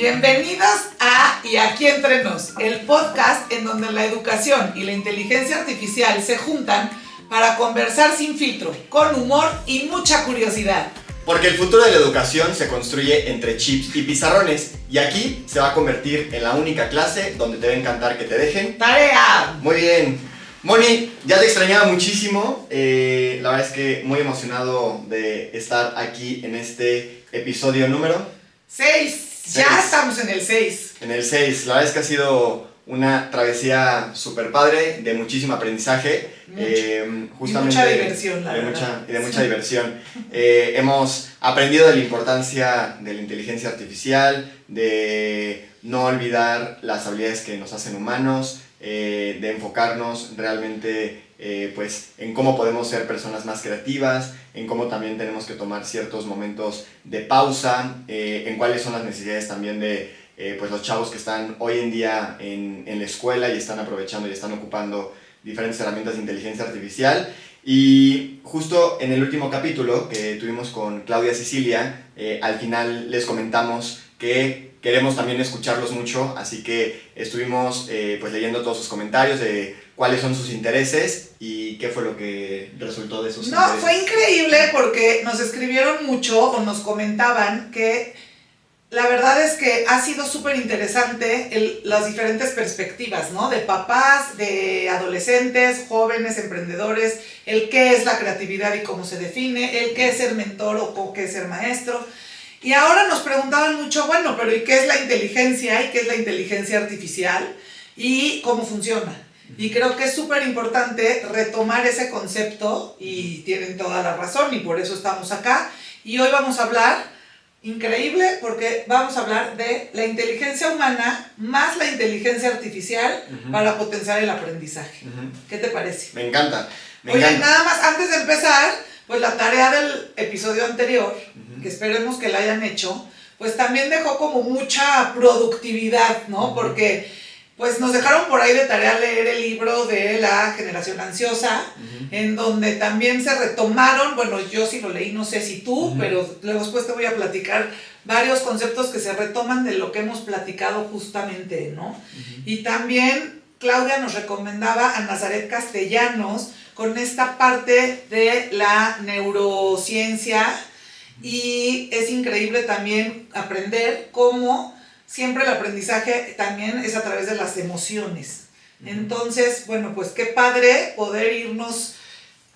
Bienvenidos a Y Aquí Entre Nos, el podcast en donde la educación y la inteligencia artificial se juntan para conversar sin filtro, con humor y mucha curiosidad. Porque el futuro de la educación se construye entre chips y pizarrones, y aquí se va a convertir en la única clase donde te va a encantar que te dejen ¡Tarea! Muy bien. Moni, ya te extrañaba muchísimo. La verdad es que muy emocionado de estar aquí en este episodio número 6. Ya estamos en el 6. En el 6. La verdad es que ha sido una travesía súper padre, de muchísimo aprendizaje. Justamente, y mucha diversión, la verdad. De mucha diversión. Hemos aprendido de la importancia de la inteligencia artificial, de no olvidar las habilidades que nos hacen humanos, de enfocarnos realmente pues, en cómo podemos ser personas más creativas, en cómo también tenemos que tomar ciertos momentos de pausa, en cuáles son las necesidades también de pues los chavos que están hoy en día en la escuela y están aprovechando y están ocupando diferentes herramientas de inteligencia artificial. Y justo en el último capítulo que tuvimos con Claudia Sicilia, al final les comentamos que queremos también escucharlos mucho, así que estuvimos pues leyendo todos sus comentarios de cuáles son sus intereses y qué fue lo que resultó de sus intereses. Fue increíble porque nos escribieron mucho o nos comentaban que la verdad es que ha sido súper interesante las diferentes perspectivas, ¿no? De papás, de adolescentes, jóvenes, emprendedores, el qué es la creatividad y cómo se define, el qué es ser mentor o qué es ser maestro. Y ahora nos preguntaban mucho, bueno, pero ¿y qué es la inteligencia? ¿Y qué es la inteligencia artificial? ¿Y cómo funciona? Y creo que es súper importante retomar ese concepto y tienen toda la razón y por eso estamos acá. Y hoy vamos a hablar, increíble, porque vamos a hablar de la inteligencia humana más la inteligencia artificial para potenciar el aprendizaje. ¿Qué te parece? Me encanta. Oye, nada más, antes de empezar, pues la tarea del episodio anterior, que esperemos que la hayan hecho, pues también dejó como mucha productividad, ¿no? Porque pues nos dejaron por ahí de tarea leer el libro de La Generación Ansiosa, en donde también se retomaron, bueno, yo sí lo leí, no sé si tú, pero luego después te voy a platicar varios conceptos que se retoman de lo que hemos platicado justamente, ¿no? Y también Claudia nos recomendaba a Nazaret Castellanos con esta parte de la neurociencia, y es increíble también aprender cómo siempre el aprendizaje también es a través de las emociones. Entonces, bueno, pues qué padre poder irnos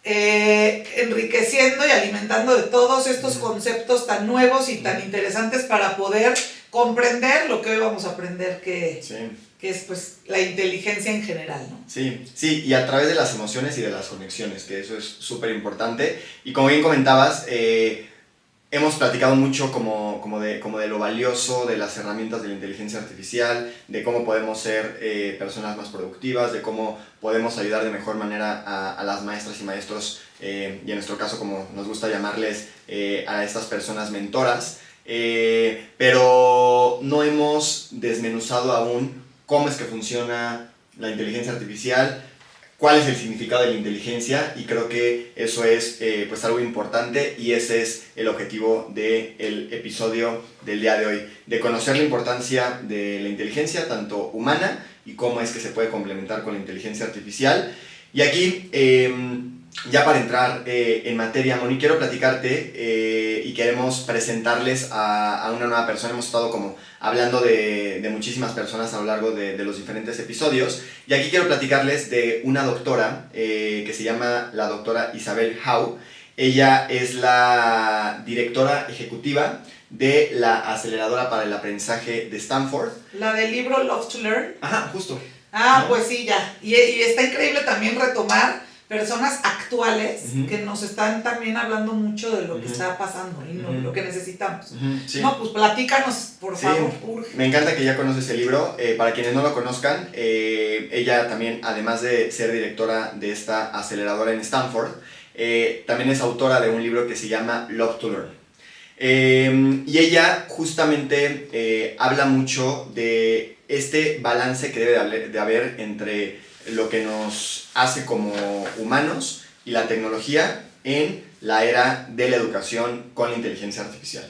enriqueciendo y alimentando de todos estos conceptos tan nuevos y tan interesantes para poder comprender lo que hoy vamos a aprender que es pues la inteligencia en general, ¿no? Sí, y a través de las emociones y de las conexiones, que eso es súper importante. Y como bien comentabas, hemos platicado mucho como de lo valioso de las herramientas de la inteligencia artificial, de cómo podemos ser personas más productivas, de cómo podemos ayudar de mejor manera a las maestras y maestros, y en nuestro caso, como nos gusta llamarles, a estas personas mentoras, pero no hemos desmenuzado aún cómo es que funciona la inteligencia artificial, cuál es el significado de la inteligencia, y creo que eso es pues algo importante, y ese es el objetivo del episodio del día de hoy, de conocer la importancia de la inteligencia, tanto humana, y cómo es que se puede complementar con la inteligencia artificial. Y aquí, ya para entrar en materia, Moni, quiero platicarte y queremos presentarles a una nueva persona. Hemos estado como hablando de muchísimas personas a lo largo de los diferentes episodios, y aquí quiero platicarles de una doctora que se llama la doctora Isabel Howe. Ella es la directora ejecutiva de la aceleradora para el aprendizaje de Stanford. La del libro Love to Learn. Ajá, justo. ¿No? Pues sí, ya. Y está increíble también retomar personas actuales que nos están también hablando mucho de lo que está pasando y lo que necesitamos. Sí. No, pues platícanos, por favor. Me encanta que ya conoces el libro. Para quienes no lo conozcan, ella también, además de ser directora de esta aceleradora en Stanford, también es autora de un libro que se llama Love to Learn. Y ella justamente habla mucho de este balance que debe de haber entre lo que nos hace como humanos y la tecnología en la era de la educación con la inteligencia artificial.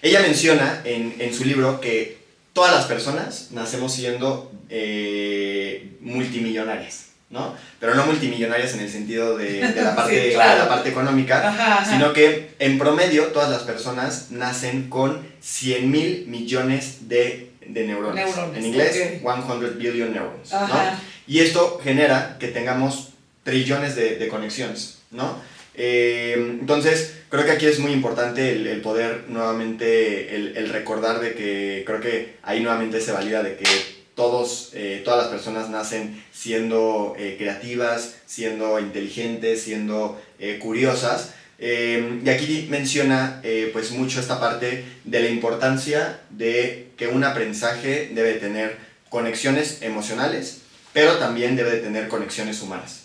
Ella menciona en su libro que todas las personas nacemos siendo multimillonarias, ¿no? Pero no multimillonarias en el sentido de la parte, sí, claro. de la parte económica, Ajá. sino que en promedio todas las personas nacen con 100,000 millones de neuronas. En inglés, 100 billion neurons, ¿no? Y esto genera que tengamos trillones de conexiones, ¿no? Entonces, creo que aquí es muy importante el poder nuevamente, el recordar de que creo que ahí nuevamente se valida de que todas las personas nacen siendo creativas, siendo inteligentes, siendo curiosas. Y aquí menciona pues mucho esta parte de la importancia de que un aprendizaje debe tener conexiones emocionales, pero también debe de tener conexiones humanas.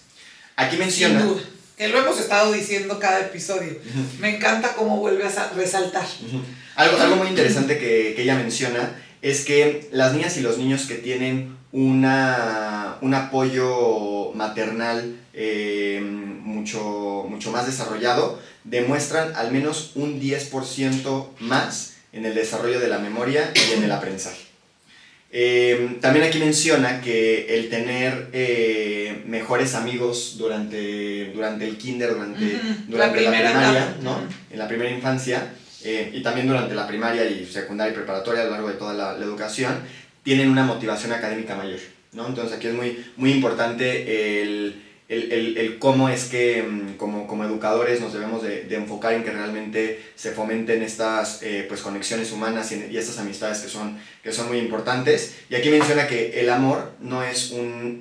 Aquí menciona... Sin duda, que lo hemos estado diciendo cada episodio. Uh-huh. Me encanta cómo vuelve a resaltar. Uh-huh. Algo muy interesante que ella menciona es que las niñas y los niños que tienen un apoyo maternal mucho más desarrollado demuestran al menos un 10% más en el desarrollo de la memoria y en el aprendizaje. También aquí menciona que el tener mejores amigos durante el kinder, durante la primaria, ¿no? En la primera infancia, y también durante la primaria y secundaria y preparatoria a lo largo de toda la educación, tienen una motivación académica mayor, ¿no? Entonces aquí es muy importante el cómo es que como educadores nos debemos de enfocar en que realmente se fomenten estas pues conexiones humanas y estas amistades que son muy importantes. Y aquí menciona que el amor no es un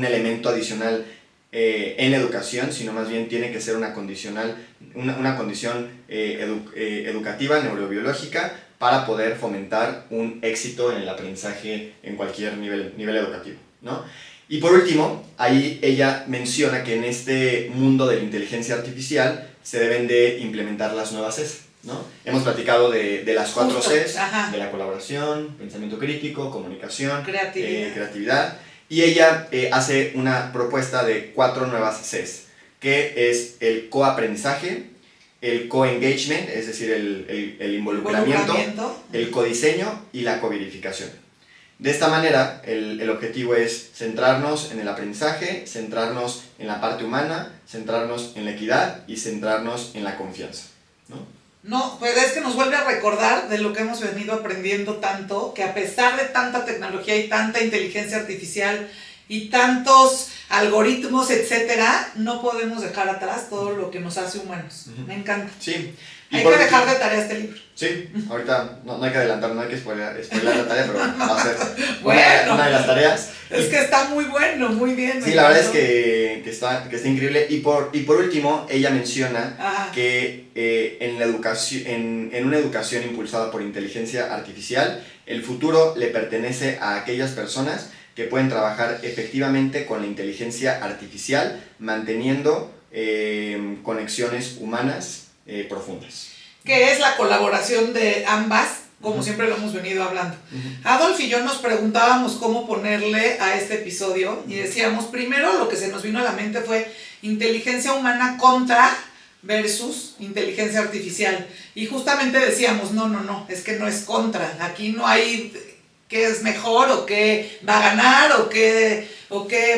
elemento adicional en la educación, sino más bien tiene que ser una condición educativa, neurobiológica, para poder fomentar un éxito en el aprendizaje en cualquier nivel educativo, ¿no? Y por último, ahí ella menciona que en este mundo de la inteligencia artificial se deben de implementar las nuevas Cs, ¿no? Hemos platicado de las 4 Cs, de la colaboración, pensamiento crítico, comunicación, creatividad. Y ella hace una propuesta de 4 nuevas Cs, que es el coaprendizaje, el co-engagement, es decir, el involucramiento, el codiseño y la coverificación. De esta manera, el objetivo es centrarnos en el aprendizaje, centrarnos en la parte humana, centrarnos en la equidad y centrarnos en la confianza, ¿no? No, pues es que nos vuelve a recordar de lo que hemos venido aprendiendo tanto, que a pesar de tanta tecnología y tanta inteligencia artificial y tantos algoritmos, etcétera, no podemos dejar atrás todo lo que nos hace humanos. Uh-huh. Me encanta. Sí. Hay que dejar de tarea este libro. Sí, ahorita no hay que adelantar, no hay que spoiler la tarea, pero va a ser bueno, una de las tareas. Es que está muy bueno, muy bien. Sí, la verdad es que está increíble. Y por último, ella menciona que en la educación, en una educación impulsada por inteligencia artificial, el futuro le pertenece a aquellas personas que pueden trabajar efectivamente con la inteligencia artificial, manteniendo conexiones humanas profundas. Que es la colaboración de ambas, como siempre lo hemos venido hablando. Adolf y yo nos preguntábamos cómo ponerle a este episodio y decíamos, primero lo que se nos vino a la mente fue inteligencia humana contra versus inteligencia artificial. Y justamente decíamos, no, es que no es contra, aquí no hay qué es mejor o qué va a ganar o qué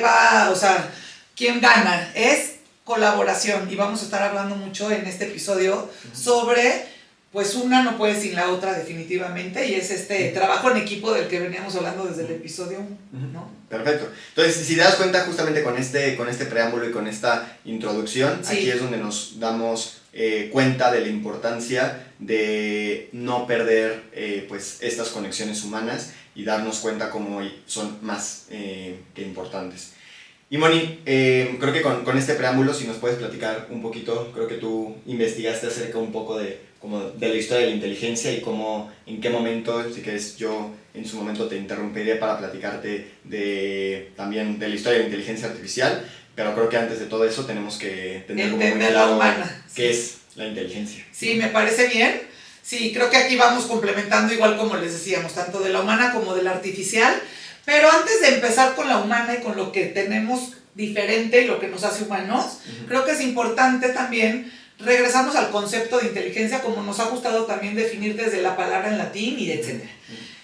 va, o sea, quién gana, es colaboración. Y vamos a estar hablando mucho en este episodio sobre, pues una no puede sin la otra definitivamente, y es este trabajo en equipo del que veníamos hablando desde el episodio 1, ¿no? Perfecto. Entonces, si te das cuenta, justamente con este preámbulo y con esta introducción, sí, aquí es donde nos damos cuenta de la importancia de no perder pues estas conexiones humanas y darnos cuenta cómo son más que importantes. Y Moni, creo que con este preámbulo, si nos puedes platicar un poquito, creo que tú investigaste acerca un poco de la historia de la inteligencia y en qué momento, si quieres, yo en su momento te interrumpiría para platicarte también de la historia de la inteligencia artificial, pero creo que antes de todo eso tenemos que tener como muy claro qué es la inteligencia. Sí, me parece bien. Sí, creo que aquí vamos complementando igual como les decíamos, tanto de la humana como de la artificial. Pero antes de empezar con la humana y con lo que tenemos diferente y lo que nos hace humanos, creo que es importante también regresamos al concepto de inteligencia como nos ha gustado también definir desde la palabra en latín y etc.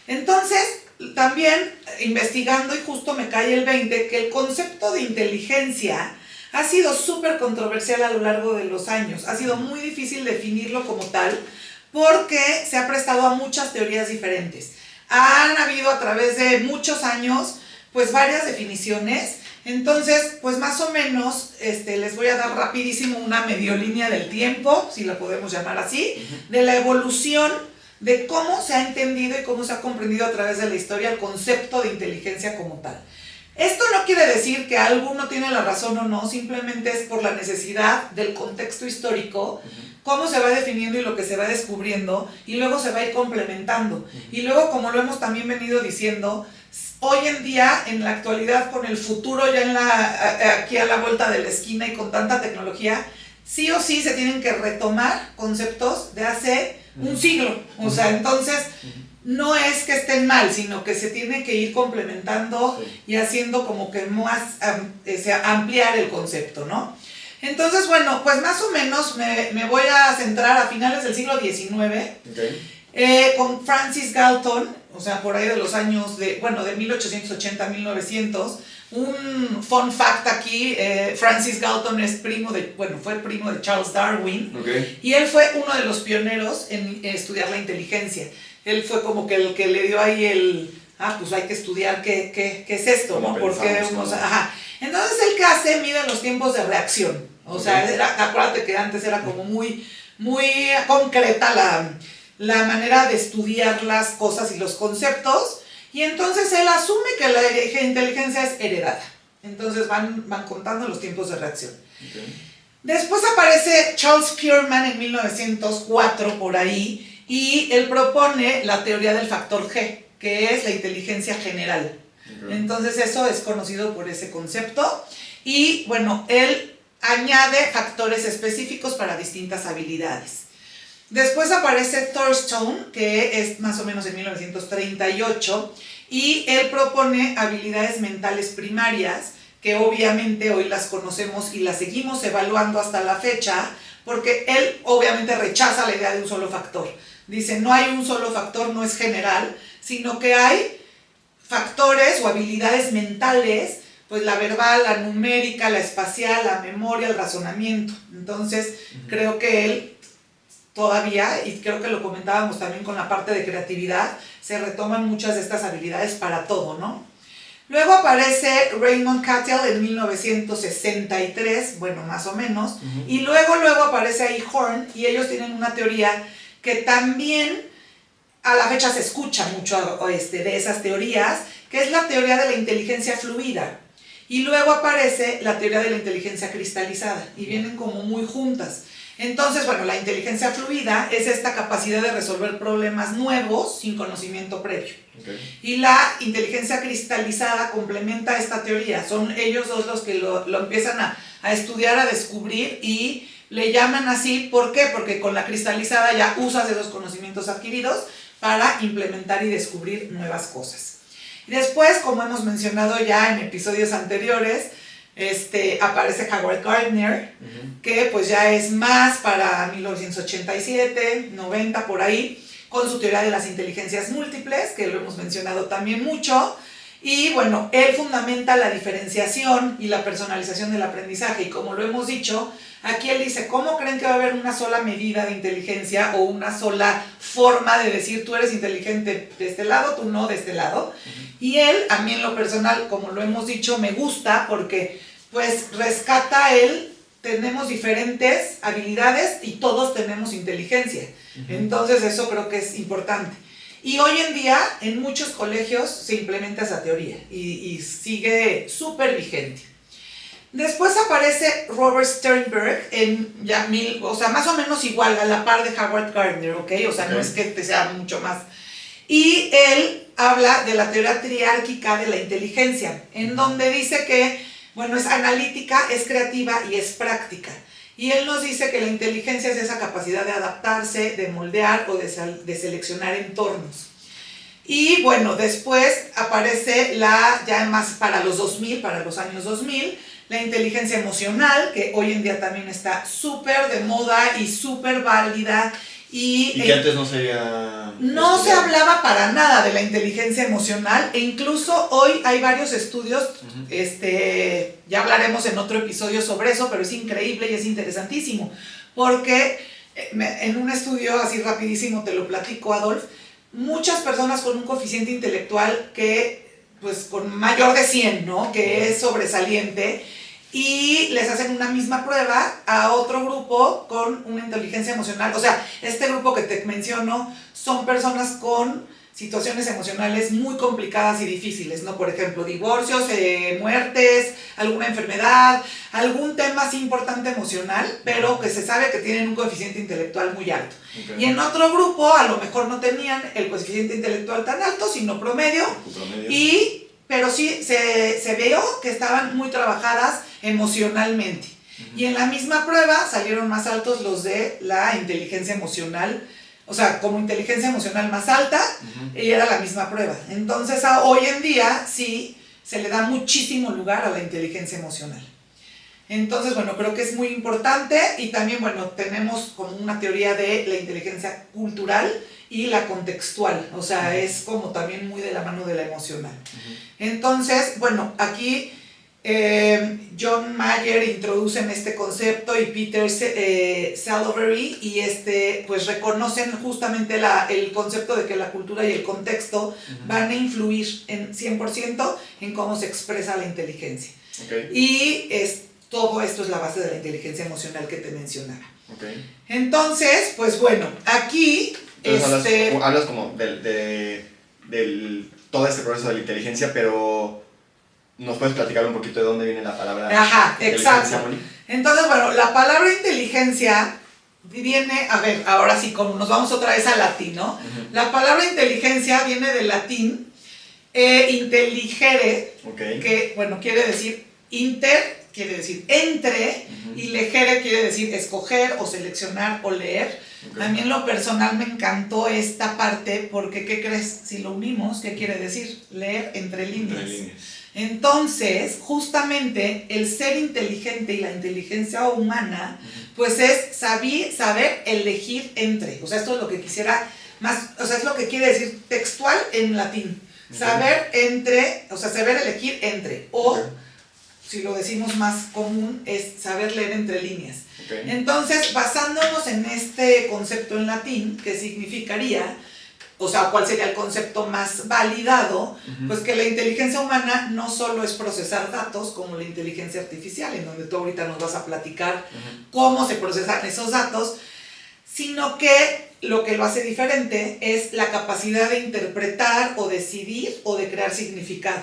Entonces, también investigando y justo me cae el 20 que el concepto de inteligencia ha sido súper controversial a lo largo de los años. Ha sido muy difícil definirlo como tal porque se ha prestado a muchas teorías diferentes. Han habido a través de muchos años pues varias definiciones. Entonces, pues más o menos les voy a dar rapidísimo una medio línea del tiempo, si la podemos llamar así, de la evolución de cómo se ha entendido y cómo se ha comprendido a través de la historia el concepto de inteligencia como tal. Esto no quiere decir que alguno tiene la razón o no, simplemente es por la necesidad del contexto histórico, cómo se va definiendo y lo que se va descubriendo, y luego se va a ir complementando. Y luego, como lo hemos también venido diciendo, hoy en día, en la actualidad, con el futuro ya aquí a la vuelta de la esquina y con tanta tecnología, sí o sí se tienen que retomar conceptos de hace un siglo. O sea, entonces no es que estén mal, sino que se tiene que ir complementando y haciendo como que más ampliar el concepto, ¿no? Entonces, bueno, pues más o menos me voy a centrar a finales del siglo XIX, con Francis Galton, o sea, por ahí de los años de 1880 a 1900. Un fun fact aquí, Francis Galton fue primo de Charles Darwin, y él fue uno de los pioneros en estudiar la inteligencia. Él fue como que el que le dio ahí pues hay que estudiar qué es esto, ¿no? Porque Entonces, ¿él qué hace? Mide los tiempos de reacción. O sea, acuérdate que antes era como muy, muy concreta la manera de estudiar las cosas y los conceptos, y entonces él asume que la inteligencia es heredada. Entonces van contando los tiempos de reacción. Después aparece Charles Spearman en 1904 por ahí, y él propone la teoría del factor G, que es la inteligencia general. Entonces eso es conocido por ese concepto, y bueno, él añade factores específicos para distintas habilidades. Después aparece Thurstone, que es más o menos en 1938, y él propone habilidades mentales primarias, que obviamente hoy las conocemos y las seguimos evaluando hasta la fecha, porque él obviamente rechaza la idea de un solo factor. Dice, no hay un solo factor, no es general, sino que hay factores o habilidades mentales, pues la verbal, la numérica, la espacial, la memoria, el razonamiento. Entonces, creo que él todavía, y creo que lo comentábamos también con la parte de creatividad, se retoman muchas de estas habilidades para todo, ¿no? Luego aparece Raymond Cattell en 1963, bueno, más o menos, y luego aparece ahí Horn, y ellos tienen una teoría que también a la fecha se escucha mucho de esas teorías, que es la teoría de la inteligencia fluida. Y luego aparece la teoría de la inteligencia cristalizada, y vienen como muy juntas. Entonces, bueno, la inteligencia fluida es esta capacidad de resolver problemas nuevos sin conocimiento previo. Y la inteligencia cristalizada complementa esta teoría. Son ellos dos los que lo empiezan a estudiar, a descubrir, y le llaman así. ¿Por qué? Porque con la cristalizada ya usas esos conocimientos adquiridos para implementar y descubrir nuevas cosas. Y después, como hemos mencionado ya en episodios anteriores, aparece Howard Gardner, que pues ya es más para 1987, 90 por ahí, con su teoría de las inteligencias múltiples, que lo hemos mencionado también mucho. Y bueno, él fundamenta la diferenciación y la personalización del aprendizaje, y como lo hemos dicho, aquí él dice, ¿cómo creen que va a haber una sola medida de inteligencia o una sola forma de decir tú eres inteligente de este lado, tú no de este lado? Y él, a mí en lo personal, como lo hemos dicho, me gusta porque pues rescata tenemos diferentes habilidades y todos tenemos inteligencia. Entonces eso creo que es importante. Y hoy en día en muchos colegios se implementa esa teoría y sigue súper vigente. Después aparece Robert Sternberg más o menos igual, a la par de Howard Gardner, ¿ok? O sea, no es que sea mucho más. Y él habla de la teoría triárquica de la inteligencia, en donde dice que, bueno, es analítica, es creativa y es práctica. Y él nos dice que la inteligencia es esa capacidad de adaptarse, de moldear o de seleccionar entornos. Y bueno, después aparece ya más para los 2000, para los años 2000, la inteligencia emocional, que hoy en día también está súper de moda y súper válida. Y que antes no se había... No se hablaba para nada de la inteligencia emocional, e incluso hoy hay varios estudios, ya hablaremos en otro episodio sobre eso, pero es increíble y es interesantísimo, porque en un estudio así rapidísimo te lo platico, Adolf, muchas personas con un coeficiente intelectual que, pues, con mayor de 100, ¿no? Que es sobresaliente, y les hacen una misma prueba a otro grupo con una inteligencia emocional. O sea, este grupo que te menciono son personas con situaciones emocionales muy complicadas y difíciles, ¿no? Por ejemplo, divorcios, muertes, alguna enfermedad, algún tema así importante emocional, pero que se sabe que tienen un coeficiente intelectual muy alto. Okay. Y en otro grupo a lo mejor no tenían el coeficiente intelectual tan alto, sino promedio. Pero sí se vio que estaban muy trabajadas emocionalmente. Y en la misma prueba salieron más altos los de la inteligencia emocional, o sea, como inteligencia emocional más alta, y era la misma prueba. Entonces, hoy en día sí se le da muchísimo lugar a la inteligencia emocional. Entonces, bueno, creo que es muy importante, y también, bueno, tenemos como una teoría de la inteligencia cultural y la contextual, o sea, es como también muy de la mano de la emocional. Entonces, bueno, aquí John Mayer introduce en este concepto, y Peter Salovey, y pues reconocen justamente el concepto de que la cultura y el contexto van a influir en 100% en cómo se expresa la inteligencia. Okay. Y todo esto es la base de la inteligencia emocional que te mencionaba. Okay. Entonces, pues bueno, aquí... hablas como del todo este proceso de la inteligencia, pero ¿nos puedes platicar un poquito de dónde viene la palabra inteligencia? Exacto. Moni? Entonces, bueno, la palabra inteligencia viene, a ver, ahora sí, como nos vamos otra vez al latín, ¿no? La palabra inteligencia viene del latín intelligere, que, bueno, quiere decir quiere decir entre, y legere quiere decir escoger o seleccionar o leer. Okay. A mí en lo personal me encantó esta parte porque, ¿qué crees? Si lo unimos, ¿qué quiere decir? Leer entre líneas. Entonces, justamente el ser inteligente y la inteligencia humana, pues es saber elegir entre. O sea, esto es lo que quisiera más, o sea, es lo que quiere decir textual en latín. Saber entre, o sea, saber elegir entre, o si lo decimos más común, es saber leer entre líneas. Okay. Entonces, basándonos en este concepto en latín, que significaría, o sea, cuál sería el concepto más validado, pues que la inteligencia humana no solo es procesar datos como la inteligencia artificial, en donde tú ahorita nos vas a platicar cómo se procesan esos datos, sino que lo que lo hace diferente es la capacidad de interpretar o decidir o de crear significado.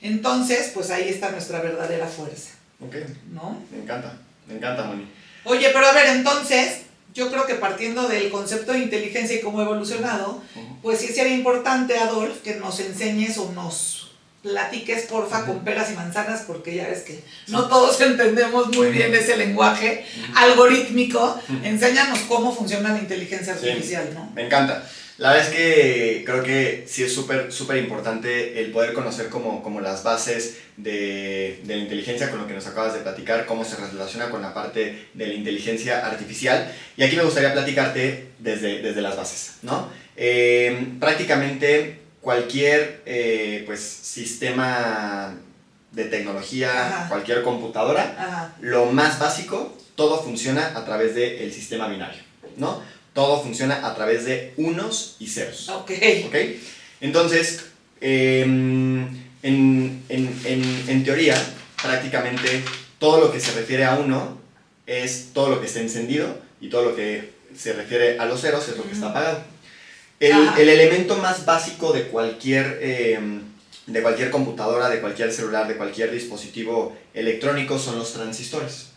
Entonces, pues ahí está nuestra verdadera fuerza. Ok. ¿No? Me encanta, Moni. Oye, pero a ver, entonces, yo creo que partiendo del concepto de inteligencia y cómo ha evolucionado, pues sí sería importante, Adolf, que nos enseñes o nos platiques, porfa, con peras y manzanas, porque ya ves que no todos entendemos muy bien ese lenguaje algorítmico. Enséñanos cómo funciona la inteligencia artificial, ¿no? Me encanta. La verdad es que creo que sí es súper importante el poder conocer como las bases de la inteligencia, con lo que nos acabas de platicar, cómo se relaciona con la parte de la inteligencia artificial. Y aquí me gustaría platicarte desde las bases, ¿no? Prácticamente cualquier pues, sistema de tecnología, cualquier computadora, lo más básico, todo funciona a través del sistema binario, ¿no? Todo funciona a través de unos y ceros. Okay. Entonces, en teoría, prácticamente todo lo que se refiere a uno es todo lo que está encendido, y todo lo que se refiere a los ceros es lo que está apagado. El elemento más básico de cualquier computadora, de cualquier celular, de cualquier dispositivo electrónico son los transistores.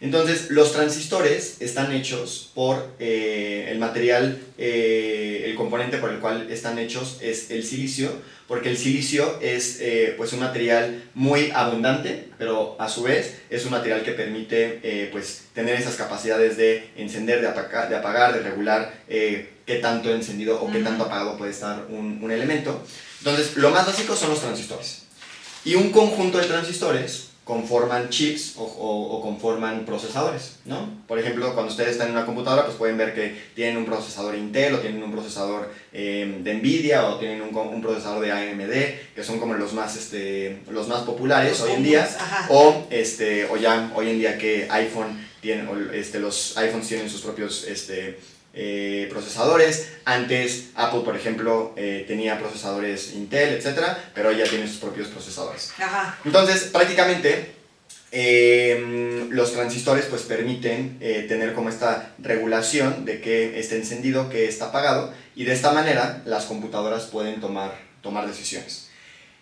Entonces, los transistores están hechos por el material, el componente por el cual están hechos es el silicio, porque el silicio es pues un material muy abundante, pero a su vez es un material que permite pues, tener esas capacidades de encender, de apagar, de regular qué tanto encendido o qué tanto apagado puede estar un elemento. Entonces, lo más básico son los transistores. Y un conjunto de transistores conforman chips o conforman procesadores, ¿no? Por ejemplo, cuando ustedes están en una computadora, pues pueden ver que tienen un procesador Intel, o tienen un procesador de Nvidia, o tienen un procesador de AMD, que son como los más populares hoy en día, o ya hoy en día que iPhone tiene, los iPhones tienen sus propios procesadores. Antes Apple, por ejemplo, tenía procesadores Intel, etcétera, pero ya tiene sus propios procesadores. Ajá. Entonces, prácticamente, los transistores pues permiten tener como esta regulación de que esté encendido, que está apagado, y de esta manera las computadoras pueden tomar decisiones.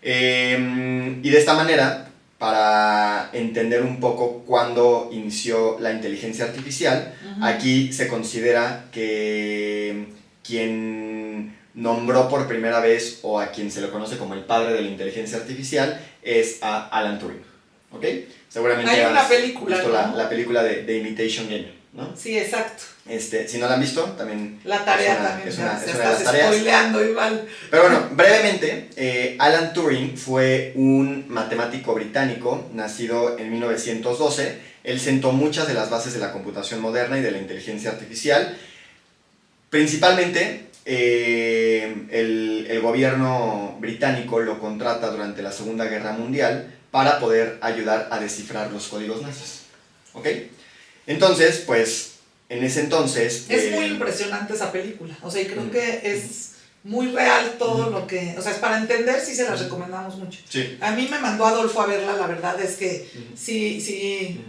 Y de esta manera, para entender un poco cuándo inició la inteligencia artificial, aquí se considera que quien nombró por primera vez, o a quien se le conoce como el padre de la inteligencia artificial, es a Alan Turing. ¿Ok? Seguramente hay una has película, visto ¿no? la película de Imitation Game, ¿no? Sí, exacto. Si no la han visto, también la tarea es también una se de las estás tareas. spoileando igual. Pero bueno, brevemente, Alan Turing fue un matemático británico nacido en 1912. Él sentó muchas de las bases de la computación moderna y de la inteligencia artificial. Principalmente, el gobierno británico lo contrata durante la Segunda Guerra Mundial para poder ayudar a descifrar los códigos nazis. ¿Ok? Entonces, pues, en ese entonces... Es muy impresionante esa película, o sea, y creo que es muy real todo lo que... O sea, es para entender, sí se las recomendamos mucho. Sí. A mí me mandó Adolfo a verla, la verdad es que sí,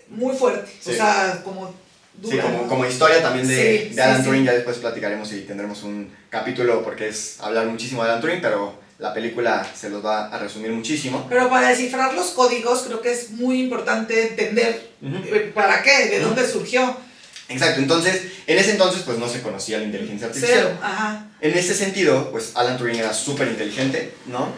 muy fuerte, sí. O sea, como... dura, sí, como historia también de Alan Turing, ya después platicaremos y tendremos un capítulo, porque es hablar muchísimo de Alan Turing, pero... la película se los va a resumir muchísimo. Pero para descifrar los códigos creo que es muy importante entender para qué, de dónde surgió. Exacto, entonces, en ese entonces pues no se conocía la inteligencia artificial. Cero, ajá. En ese sentido, pues Alan Turing era súper inteligente, ¿no?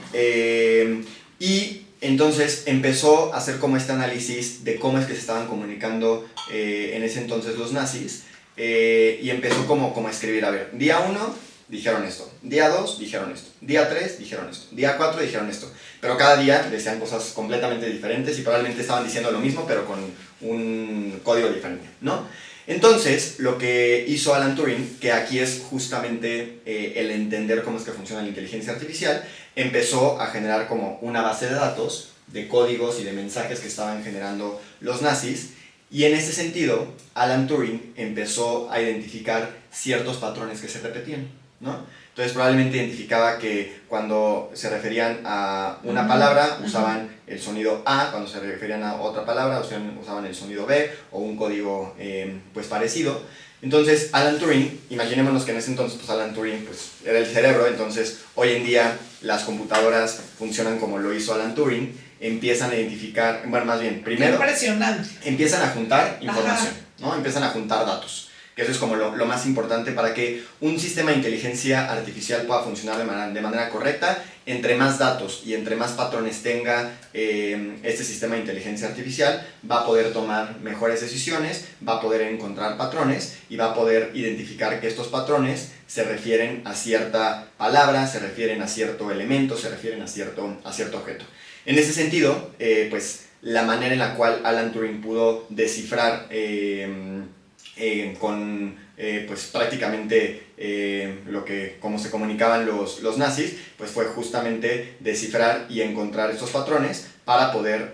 Y entonces empezó a hacer como este análisis de cómo es que se estaban comunicando en ese entonces los nazis, y empezó como a escribir, a ver, día 1... dijeron esto, día 2 dijeron esto, día 3 dijeron esto, día 4 dijeron esto, pero cada día decían cosas completamente diferentes y probablemente estaban diciendo lo mismo pero con un código diferente, ¿no? Entonces, lo que hizo Alan Turing, que aquí es justamente el entender cómo es que funciona la inteligencia artificial, empezó a generar como una base de datos de códigos y de mensajes que estaban generando los nazis. Y en ese sentido, Alan Turing empezó a identificar ciertos patrones que se repetían, ¿no? Entonces probablemente identificaba que cuando se referían a una palabra usaban el sonido A, cuando se referían a otra palabra usaban el sonido B, o un código pues parecido. Entonces Alan Turing, imaginémonos que en ese entonces pues Alan Turing pues era el cerebro, entonces hoy en día las computadoras funcionan como lo hizo Alan Turing, empiezan a identificar, bueno, más bien, primero empiezan a juntar información, ¿no? Empiezan a juntar datos, que eso es como lo más importante para que un sistema de inteligencia artificial pueda funcionar de manera correcta. Entre más datos y entre más patrones tenga este sistema de inteligencia artificial, va a poder tomar mejores decisiones, va a poder encontrar patrones y va a poder identificar que estos patrones se refieren a cierta palabra, se refieren a cierto elemento, se refieren a cierto objeto. En ese sentido, pues la manera en la cual Alan Turing pudo descifrar pues prácticamente cómo se comunicaban los nazis, pues fue justamente descifrar y encontrar estos patrones para poder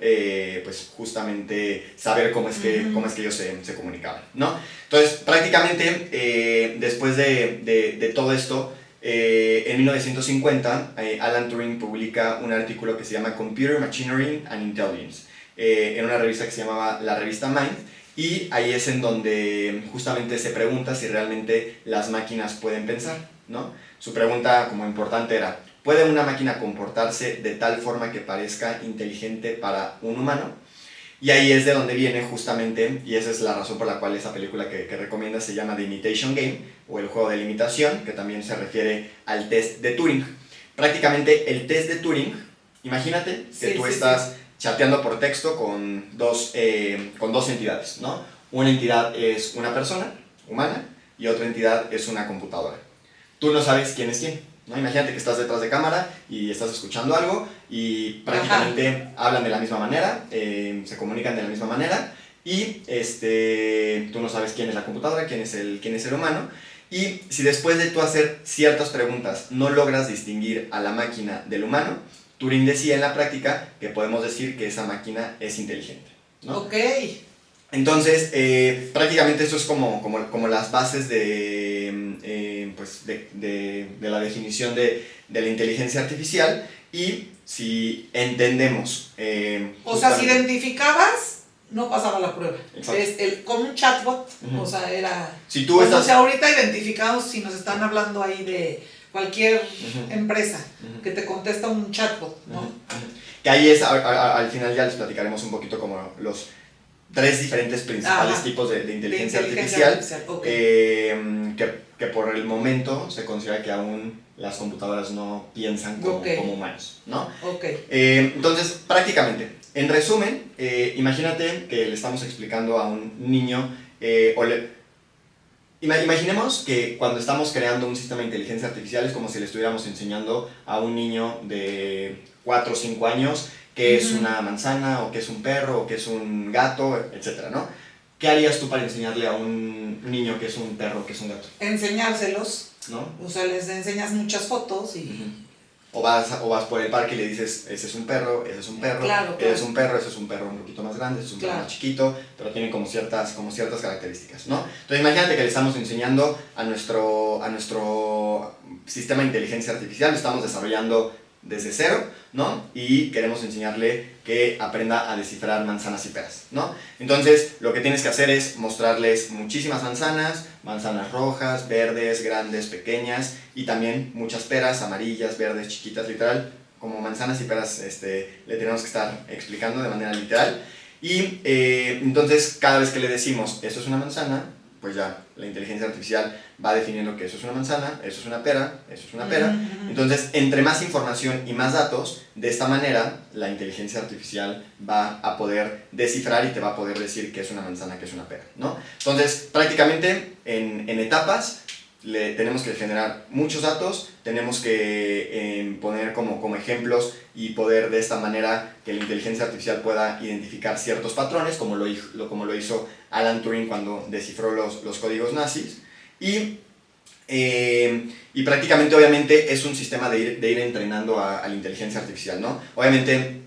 pues justamente saber cómo es que ellos se comunicaban, ¿no? Entonces prácticamente después de todo esto, en 1950 Alan Turing publica un artículo que se llama Computer Machinery and Intelligence en una revista que se llamaba la revista Mind. Y ahí es en donde justamente se pregunta si realmente las máquinas pueden pensar, ¿no? Su pregunta como importante era, ¿puede una máquina comportarse de tal forma que parezca inteligente para un humano? Y ahí es de donde viene justamente, y esa es la razón por la cual esa película que recomienda se llama The Imitation Game, o el juego de la imitación, que también se refiere al test de Turing. Prácticamente el test de Turing, imagínate que tú estás chateando por texto con dos entidades, ¿no? Una entidad es una persona humana y otra entidad es una computadora. Tú no sabes quién es quién, ¿no? Imagínate que estás detrás de cámara y estás escuchando algo y prácticamente hablan de la misma manera, se comunican de la misma manera y tú no sabes quién es la computadora, quién es el humano. Y si después de tú hacer ciertas preguntas no logras distinguir a la máquina del humano, Turing decía en la práctica que podemos decir que esa máquina es inteligente, ¿no? Ok. Entonces, prácticamente esto es como las bases pues de la definición de la inteligencia artificial. Y si entendemos... o sea, si identificabas, no pasaba la prueba. Como un chatbot, o sea, era... Si tú estás... O sea, ahorita identificamos si nos están hablando ahí de cualquier empresa que te contesta un chatbot, ¿no? Que ahí es, al final ya les platicaremos un poquito como los 3 diferentes principales tipos de inteligencia artificial. Okay. Que por el momento se considera que aún las computadoras no piensan como humanos, ¿no? Okay. Entonces, prácticamente, en resumen, imagínate que le estamos explicando a un niño, imaginemos que cuando estamos creando un sistema de inteligencia artificial es como si le estuviéramos enseñando a un niño de 4 o 5 años qué es una manzana, o qué es un perro, o qué es un gato, etc., ¿no? ¿Qué harías tú para enseñarle a un niño qué es un perro, qué es un gato? Enseñárselos, ¿no? O sea, les enseñas muchas fotos y... O vas por el parque y le dices, ese es un perro, ese es un perro, claro. Ese es un perro, ese es un perro un poquito más grande, ese es un perro más chiquito, pero tiene como ciertas características, ¿no? Entonces imagínate que le estamos enseñando a nuestro sistema de inteligencia artificial, lo estamos desarrollando desde cero, ¿no? Y queremos enseñarle que aprenda a descifrar manzanas y peras, ¿no? Entonces, lo que tienes que hacer es mostrarles muchísimas manzanas rojas, verdes, grandes, pequeñas, y también muchas peras, amarillas, verdes, chiquitas, literal, como manzanas y peras, le tenemos que estar explicando de manera literal. Y entonces, cada vez que le decimos, esto es una manzana, pues ya la inteligencia artificial va definiendo que eso es una manzana, eso es una pera, eso es una pera. Entonces, entre más información y más datos, de esta manera la inteligencia artificial va a poder descifrar y te va a poder decir qué es una manzana, qué es una pera, ¿no? Entonces, prácticamente en etapas tenemos que generar muchos datos, tenemos que poner como ejemplos y poder de esta manera que la inteligencia artificial pueda identificar ciertos patrones, como lo hizo Alan Turing cuando descifró los códigos nazis. Y prácticamente, obviamente, es un sistema de ir entrenando a la inteligencia artificial, ¿no? Obviamente,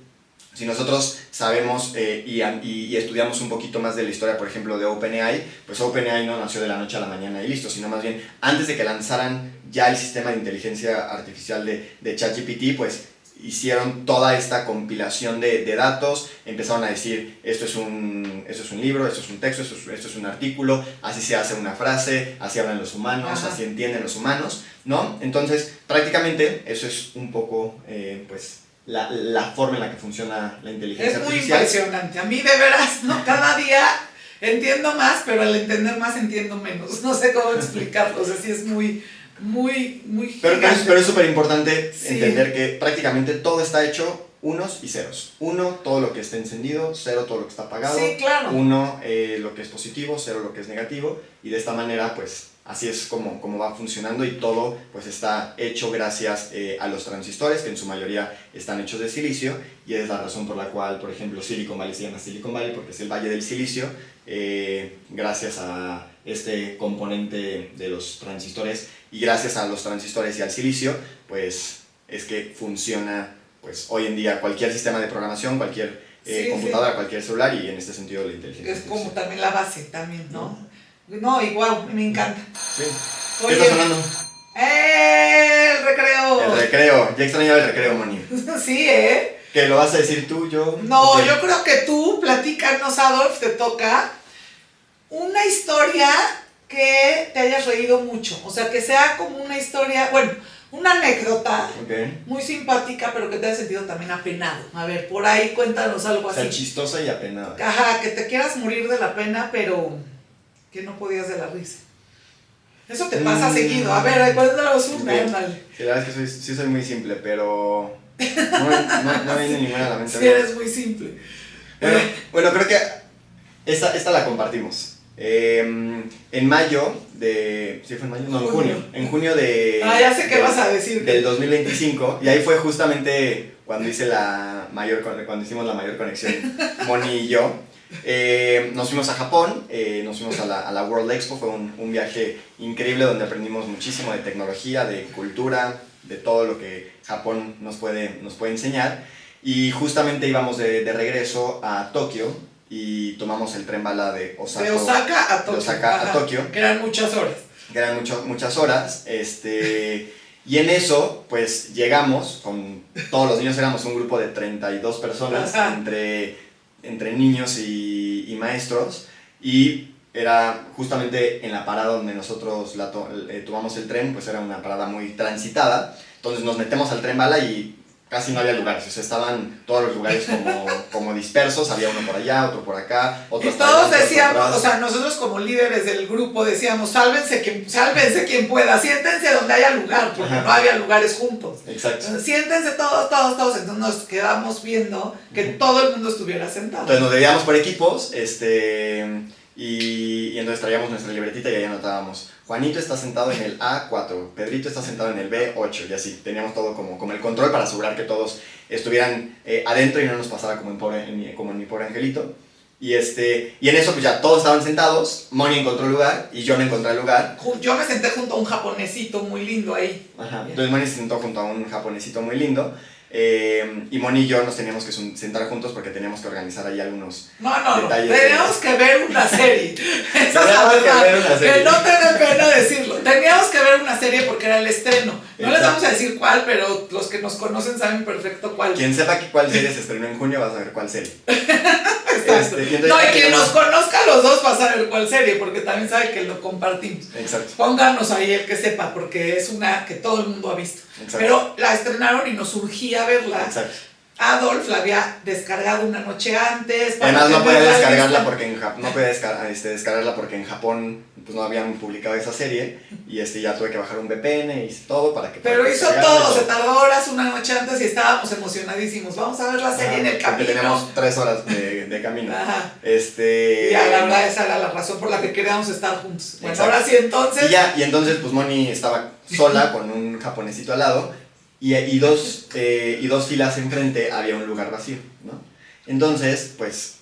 si nosotros sabemos y estudiamos un poquito más de la historia, por ejemplo, de OpenAI, pues OpenAI no nació de la noche a la mañana y listo, sino más bien antes de que lanzaran ya el sistema de inteligencia artificial de ChatGPT, pues hicieron toda esta compilación de datos, empezaron a decir, esto es un libro, esto es un texto, esto es un artículo, así se hace una frase, así hablan los humanos, así entienden los humanos, ¿no? Entonces, prácticamente, eso es un poco, pues, la forma en la que funciona la inteligencia artificial. Es muy impresionante, a mí de veras, ¿no? Cada día entiendo más, pero al entender más entiendo menos, no sé cómo explicarlo, o sea, sí es muy pero es súper importante entender que prácticamente todo está hecho unos y ceros. 1, todo lo que está encendido; 0, todo lo que está apagado. Sí, claro. 1, lo que es positivo; 0, lo que es negativo. Y de esta manera, pues, así es como va funcionando, y todo pues está hecho gracias a los transistores, que en su mayoría están hechos de silicio, y es la razón por la cual, por ejemplo, Silicon Valley se llama Silicon Valley, porque es el valle del silicio, gracias a este componente de los transistores, y gracias a los transistores y al silicio, pues es que funciona pues hoy en día cualquier sistema de programación, cualquier computadora, cualquier celular, y en este sentido la inteligencia artificial. Es como también la base, también, ¿no? No, igual, me encanta. Sí. Oye, ¿qué está sonando? El recreo. El recreo, ya extrañaba el recreo, Moni. Sí, ¿Que lo vas a decir tú, yo? No, okay. Yo creo que tú, platícanos, Adolf, te toca una historia que te hayas reído mucho. O sea, que sea como una historia, bueno, una anécdota muy simpática, pero que te haya sentido también apenado. A ver, por ahí cuéntanos algo así. O sea, chistosa y apenada. Ajá, que te quieras morir de la pena, pero que no podías de la risa. Eso te pasa seguido. A ver, cuéntanos una, ándale. Sí, la verdad es que sí soy muy simple, pero no viene ninguna a la mente. Sí, eres muy simple. Bueno, creo que esta la compartimos. En mayo de... ¿Sí fue en mayo? No, en junio. En junio de... ya sé qué vas a decir. Del 2025. Y ahí fue justamente cuando hicimos la mayor conexión, Moni y yo. Nos fuimos a Japón, nos fuimos a la World Expo. Fue un viaje increíble donde aprendimos muchísimo de tecnología, de cultura, de todo lo que Japón nos puede enseñar. Y justamente íbamos de regreso a Tokio y tomamos el tren bala de Osaka. De Osaka a Tokio. De Osaka a Tokio. Que eran muchas horas. Muchas horas. Y en eso, pues llegamos con todos los niños, éramos un grupo de 32 personas, entre niños y maestros. Y era justamente en la parada donde nosotros tomamos el tren, pues era una parada muy transitada. Entonces nos metemos al tren bala y casi no había lugares, o sea, estaban todos los lugares como dispersos, había uno por allá, otro por acá, otro y todos decíamos, o sea, nosotros como líderes del grupo decíamos, sálvense quien pueda, siéntense donde haya lugar, porque no había lugares juntos. Exacto. Entonces, siéntense todos, entonces nos quedamos viendo que todo el mundo estuviera sentado. Entonces nos dividíamos por equipos, y entonces traíamos nuestra libretita y ahí anotábamos, Juanito está sentado en el A4, Pedrito está sentado en el B8 y así, teníamos todo como el control para asegurar que todos estuvieran adentro y no nos pasara como en mi pobre angelito. Y en eso pues ya todos estaban sentados, Moni encontró el lugar y yo no encontré el lugar. Yo me senté junto a un japonesito muy lindo ahí. Ajá, entonces Moni se sentó junto a un japonesito muy lindo. Y Moni y yo nos teníamos que sentar juntos porque teníamos que organizar ahí algunos detalles. Teníamos que ver una serie. Esa es la verdad. Que no te dé pena decirlo. Teníamos que ver una serie porque era el estreno. No les vamos a decir cuál, pero los que nos conocen saben perfecto cuál. Quien sepa cuál serie se estrenó en junio va a saber cuál serie. Y quien nos conozca los dos va a saber cuál serie, porque también sabe que lo compartimos. Exacto. Pónganos ahí el que sepa, porque es una que todo el mundo ha visto. Exacto. Pero la estrenaron y nos surgía verla. Exacto. Adolf la había descargado una noche antes. Además no podía descargarla porque en Japón pues, no habían publicado esa serie y ya tuve que bajar un VPN y todo para que... Pero hizo todo, se tardó horas una noche antes y estábamos emocionadísimos. Vamos a ver la serie en el camino. Porque teníamos 3 horas de camino. Ajá. Y la verdad esa era la razón por la que queríamos estar juntos. Bueno, exacto. ahora sí entonces... Y entonces pues Moni estaba sola con un japonesito al lado. Y dos filas enfrente había un lugar vacío, ¿no? Entonces, pues,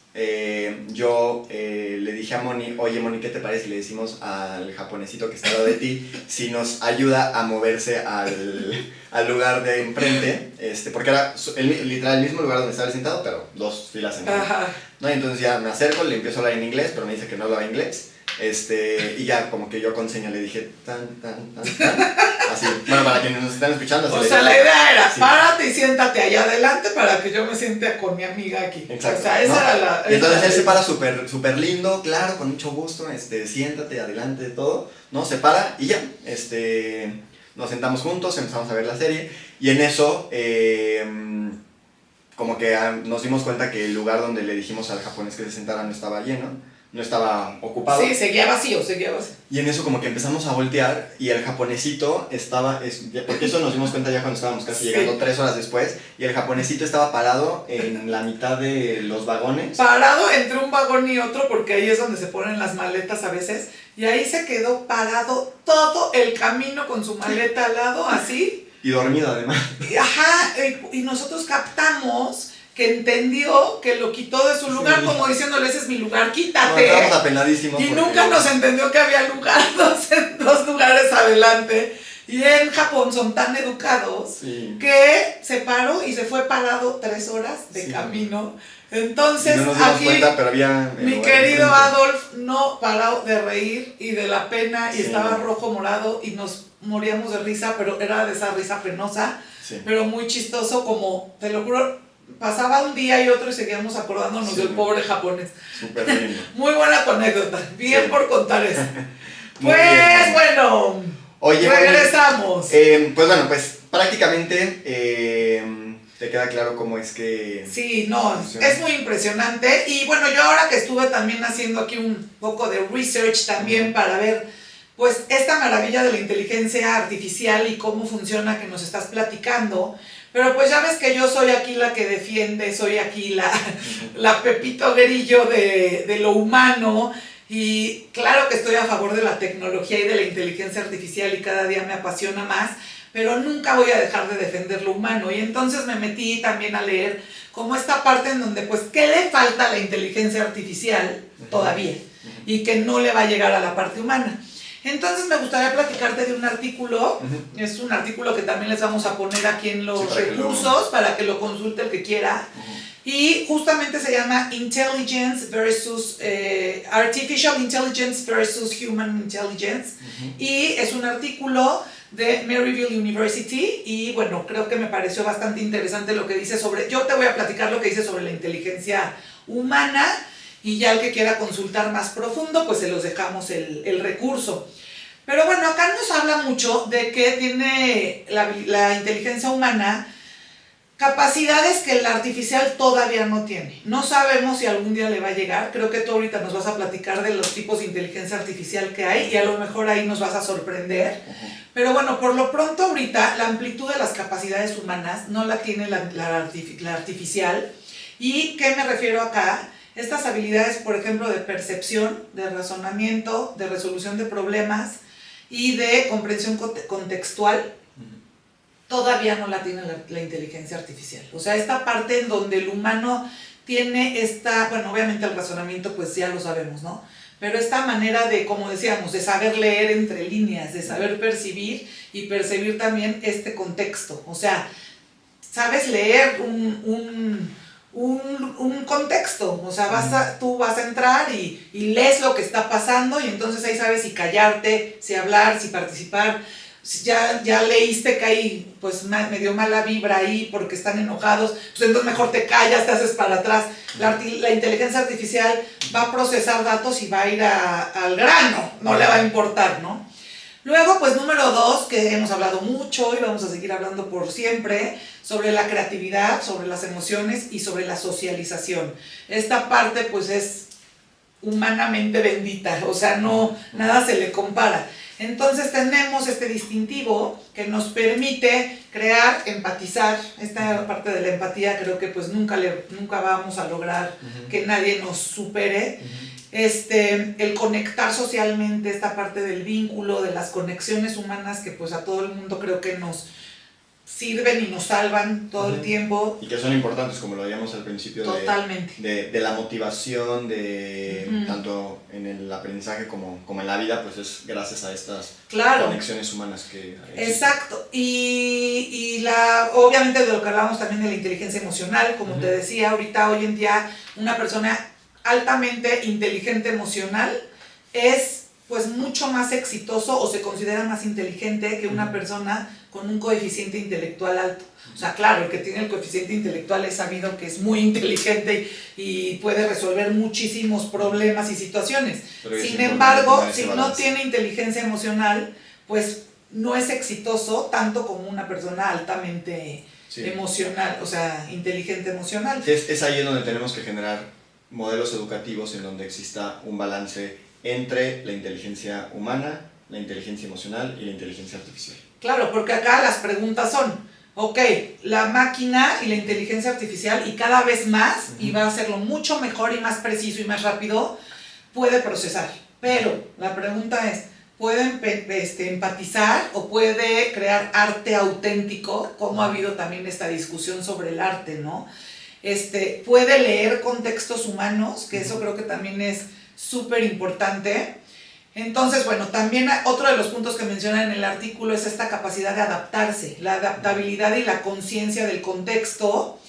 yo le dije a Moni, oye Moni, ¿qué te parece? Le decimos al japonesito que está al lado de ti si nos ayuda a moverse al lugar de enfrente, porque era literal el mismo lugar donde estaba sentado, pero 2 filas enfrente. ¿No? Y entonces ya me acerco, le empiezo a hablar en inglés, pero me dice que no hablaba inglés. Y ya como que yo con señas le dije así, bueno, para quienes nos están escuchando así. O sea, la idea era, párate y siéntate allá adelante para que yo me siente con mi amiga aquí. Exacto. O sea, esa era la... Y entonces él se para súper lindo, claro, con mucho gusto, siéntate adelante de todo, ¿no? Se para y ya, nos sentamos juntos, empezamos a ver la serie y en eso, como que nos dimos cuenta que el lugar donde le dijimos al japonés que se sentara no estaba lleno. No estaba ocupado. Sí, seguía vacío. Y en eso como que empezamos a voltear y el japonesito estaba, porque eso nos dimos cuenta ya cuando estábamos casi llegando 3 horas después, y el japonesito estaba parado en la mitad de los vagones. Parado entre un vagón y otro, porque ahí es donde se ponen las maletas a veces, y ahí se quedó parado todo el camino con su maleta al lado, así. Y dormido además. Ajá, y nosotros captamos que entendió que lo quitó de su lugar, como diciéndole, ese es mi lugar, quítate. No, estábamos apenadísimos. Y nunca nos entendió que había dos lugares adelante. Y en Japón son tan educados que se paró y se fue parado 3 horas de camino. Entonces, no nos dimos aquí, cuenta, pero había mi querido Adolf no paró de reír y de la pena, y estaba rojo morado y nos moríamos de risa, pero era de esa risa penosa, pero muy chistoso, como, te lo juro, pasaba un día y otro y seguíamos acordándonos del pobre japonés. Súper lindo. Muy buena tu anécdota. Bien por contar eso. Pues bien. Bueno, oye, regresamos. Pues bueno, pues prácticamente te queda claro cómo es que... Sí, no, es muy impresionante. Y bueno, yo ahora que estuve también haciendo aquí un poco de research también para ver pues esta maravilla de la inteligencia artificial y cómo funciona que nos estás platicando. Pero pues ya ves que yo soy aquí la que defiende, soy aquí la Pepito Grillo de lo humano. Y claro que estoy a favor de la tecnología y de la inteligencia artificial y cada día me apasiona más, pero nunca voy a dejar de defender lo humano. Y entonces me metí también a leer como esta parte en donde, pues, ¿qué le falta a la inteligencia artificial todavía? Y que no le va a llegar a la parte humana. Entonces me gustaría platicarte de un artículo, es un artículo que también les vamos a poner aquí en los recursos para que lo consulte el que quiera. Y justamente se llama Intelligence versus Artificial Intelligence versus Human Intelligence. Y es un artículo de Maryville University y bueno, creo que me pareció bastante interesante lo que dice sobre, yo te voy a platicar lo que dice sobre la inteligencia humana y ya el que quiera consultar más profundo, pues se los dejamos el recurso. Pero bueno, acá nos habla mucho de que tiene la inteligencia humana capacidades que el artificial todavía no tiene. No sabemos si algún día le va a llegar. Creo que tú ahorita nos vas a platicar de los tipos de inteligencia artificial que hay y a lo mejor ahí nos vas a sorprender. Pero bueno, por lo pronto ahorita la amplitud de las capacidades humanas no la tiene la artificial. ¿Y qué me refiero acá? Estas habilidades, por ejemplo, de percepción, de razonamiento, de resolución de problemas y de comprensión contextual, todavía no la tiene la inteligencia artificial. O sea, esta parte en donde el humano tiene esta, bueno, obviamente el razonamiento pues ya lo sabemos, ¿no? Pero esta manera de, como decíamos, de saber leer entre líneas, de saber percibir y percibir también este contexto. O sea, sabes leer un contexto, o sea, tú vas a entrar y lees lo que está pasando y entonces ahí sabes si callarte, si hablar, si participar. Ya leíste que hay pues medio mala vibra ahí porque están enojados, pues entonces mejor te callas, te haces para atrás. La inteligencia artificial va a procesar datos y va a ir al grano, no le va a importar, ¿no? Luego, pues número 2, que hemos hablado mucho y vamos a seguir hablando por siempre, sobre la creatividad, sobre las emociones y sobre la socialización. Esta parte pues es humanamente bendita, o sea, no, nada se le compara. Entonces tenemos este distintivo que nos permite crear, empatizar. Esta parte de la empatía creo que pues nunca vamos a lograr que nadie nos supere. El conectar socialmente, esta parte del vínculo, de las conexiones humanas que pues a todo el mundo creo que nos sirven y nos salvan todo el tiempo. Y que son importantes, como lo veíamos al principio. Totalmente. De la motivación, tanto en el aprendizaje como en la vida, pues es gracias a estas conexiones humanas que existen. Exacto. Y obviamente de lo que hablábamos también de la inteligencia emocional, como te decía, hoy en día una persona altamente inteligente emocional es pues mucho más exitoso o se considera más inteligente que una persona con un coeficiente intelectual alto. O sea, claro, el que tiene el coeficiente intelectual es sabido que es muy inteligente y puede resolver muchísimos problemas y situaciones. Sin embargo, si no tiene inteligencia emocional, pues no es exitoso tanto como una persona altamente emocional, o sea, inteligente emocional. Es ahí en donde tenemos que generar modelos educativos en donde exista un balance entre la inteligencia humana, la inteligencia emocional y la inteligencia artificial. Claro, porque acá las preguntas son, ok, la máquina y la inteligencia artificial y cada vez más, y va a hacerlo mucho mejor y más preciso y más rápido, puede procesar. Pero la pregunta es, ¿puede empatizar o puede crear arte auténtico? Como ha habido también esta discusión sobre el arte, ¿no? Puede leer contextos humanos, que eso creo que también es súper importante. Entonces, bueno, también otro de los puntos que menciona en el artículo es esta capacidad de adaptarse, la adaptabilidad y la conciencia del contexto.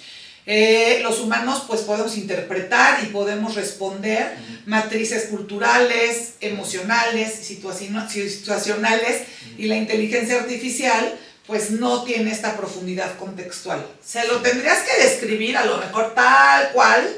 Los humanos pues podemos interpretar y podemos responder matrices culturales, emocionales, situacionales, y la inteligencia artificial pues no tiene esta profundidad contextual. Se lo tendrías que describir a lo mejor tal cual,